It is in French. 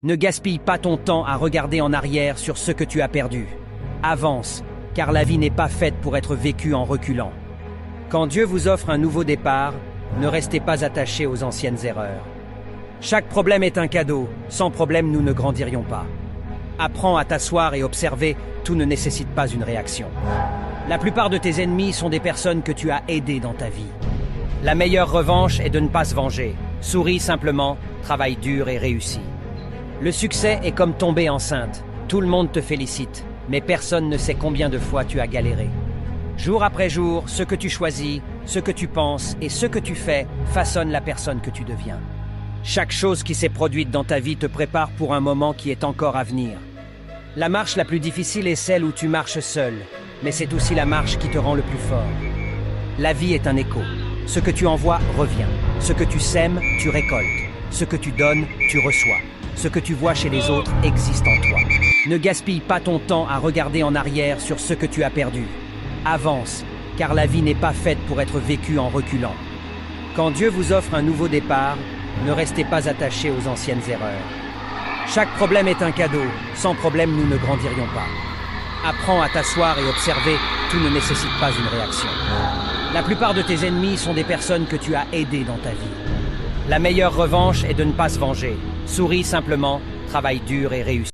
Ne gaspille pas ton temps à regarder en arrière sur ce que tu as perdu. Avance, car la vie n'est pas faite pour être vécue en reculant. Quand Dieu vous offre un nouveau départ, ne restez pas attaché aux anciennes erreurs. Chaque problème est un cadeau, sans problème nous ne grandirions pas. Apprends à t'asseoir et observer, tout ne nécessite pas une réaction. La plupart de tes ennemis sont des personnes que tu as aidées dans ta vie. La meilleure revanche est de ne pas se venger. Souris simplement, travaille dur et réussis. Le succès est comme tomber enceinte. Tout le monde te félicite, mais personne ne sait combien de fois tu as galéré. Jour après jour, ce que tu choisis, ce que tu penses et ce que tu fais façonnent la personne que tu deviens. Chaque chose qui s'est produite dans ta vie te prépare pour un moment qui est encore à venir. La marche la plus difficile est celle où tu marches seul, mais c'est aussi la marche qui te rend le plus fort. La vie est un écho. Ce que tu envoies revient. Ce que tu sèmes, tu récoltes. Ce que tu donnes, tu reçois. Ce que tu vois chez les autres existe en toi. Ne gaspille pas ton temps à regarder en arrière sur ce que tu as perdu. Avance, car la vie n'est pas faite pour être vécue en reculant. Quand Dieu vous offre un nouveau départ, ne restez pas attaché aux anciennes erreurs. Chaque problème est un cadeau, sans problème nous ne grandirions pas. Apprends à t'asseoir et observer, tout ne nécessite pas une réaction. La plupart de tes ennemis sont des personnes que tu as aidées dans ta vie. La meilleure revanche est de ne pas se venger. Souris simplement, travaille dur et réussis.